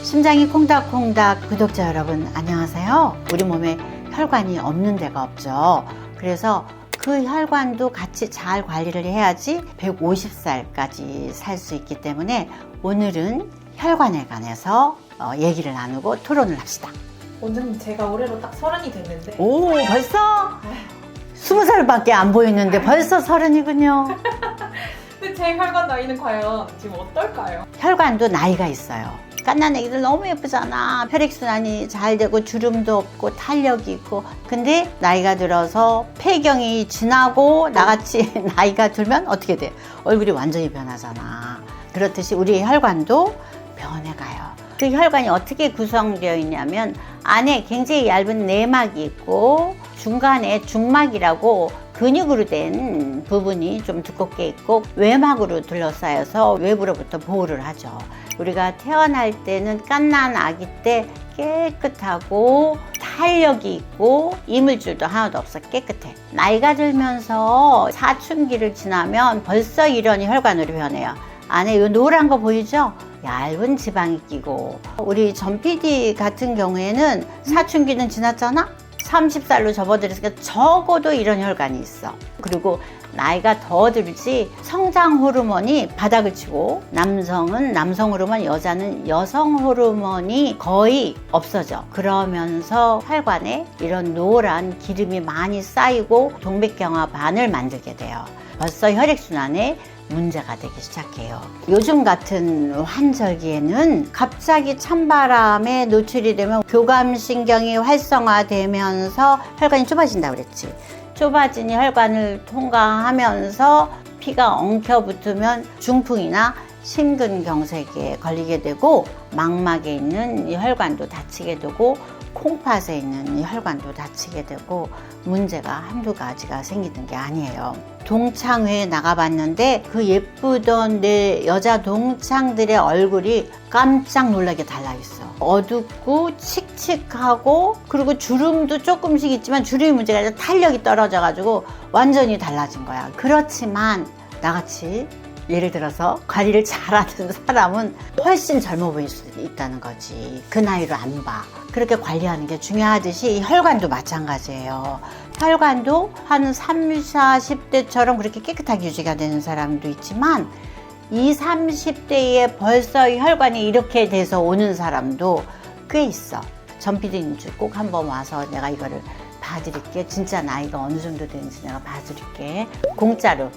심장이 콩닥콩닥 구독자 여러분 안녕하세요. 우리 몸에 혈관이 없는 데가 없죠. 그래서 그 혈관도 같이 잘 관리를 해야지 150살까지 살 수 있기 때문에 오늘은 혈관에 관해서 얘기를 나누고 토론을 합시다. 오늘은 제가 올해로 딱 30이 됐는데 오, 벌써? 20살밖에 안 보이는데 벌써 30이군요. 근데 제 혈관 나이는 과연 지금 어떨까요? 혈관도 나이가 있어요. 갓난 애기들 너무 예쁘잖아. 혈액순환이 잘 되고 주름도 없고 탄력이 있고. 근데 나이가 들어서 폐경이 지나고 나같이 나이가 들면 어떻게 돼? 얼굴이 완전히 변하잖아. 그렇듯이 우리 혈관도 변해가요. 그 혈관이 어떻게 구성되어 있냐면 안에 굉장히 얇은 내막이 있고 중간에 중막이라고 근육으로 된 부분이 좀 두껍게 있고 외막으로 둘러싸여서 외부로부터 보호를 하죠. 우리가 태어날 때는 갓난 아기 때 깨끗하고 탄력이 있고 이물질도 하나도 없어 깨끗해. 나이가 들면서 사춘기를 지나면 벌써 이런 혈관으로 변해요. 안에 이 노란 거 보이죠? 얇은 지방이 끼고. 우리 전 PD 같은 경우에는 사춘기는 지났잖아? 30살로 접어들었으니까 적어도 이런 혈관이 있어. 그리고 나이가 더 들지 성장 호르몬이 바닥을 치고 남성은 남성 호르몬, 여자는 여성 호르몬이 거의 없어져. 그러면서 혈관에 이런 노란 기름이 많이 쌓이고 동맥경화반을 만들게 돼요. 벌써 혈액순환에 문제가 되기 시작해요. 요즘 같은 환절기에는 갑자기 찬바람에 노출이 되면 교감신경이 활성화되면서 혈관이 좁아진다고 그랬지. 좁아진 혈관을 통과하면서 피가 엉켜붙으면 중풍이나 심근경색에 걸리게 되고 망막에 있는 이 혈관도 다치게 되고 콩팥에 있는 이 혈관도 다치게 되고 문제가 한두 가지가 생기는 게 아니에요. 동창회에 나가봤는데 그 예쁘던 내 여자 동창들의 얼굴이 깜짝 놀라게 달라있어. 어둡고 칙칙하고 그리고 주름도 조금씩 있지만 주름이 문제가 아니라 탄력이 떨어져가지고 완전히 달라진 거야. 그렇지만 나같이 예를 들어서 관리를 잘하는 사람은 훨씬 젊어 보일 수 있다는 거지. 그 나이로 안 봐. 그렇게 관리하는 게 중요하듯이 혈관도 마찬가지예요. 혈관도 한 30, 40대처럼 그렇게 깨끗하게 유지가 되는 사람도 있지만 20, 30대에 벌써 혈관이 이렇게 돼서 오는 사람도 꽤 있어. 전 PD님 꼭 한번 와서 내가 이거를 봐드릴게. 진짜 나이가 어느 정도 되는지 내가 봐드릴게. 공짜로.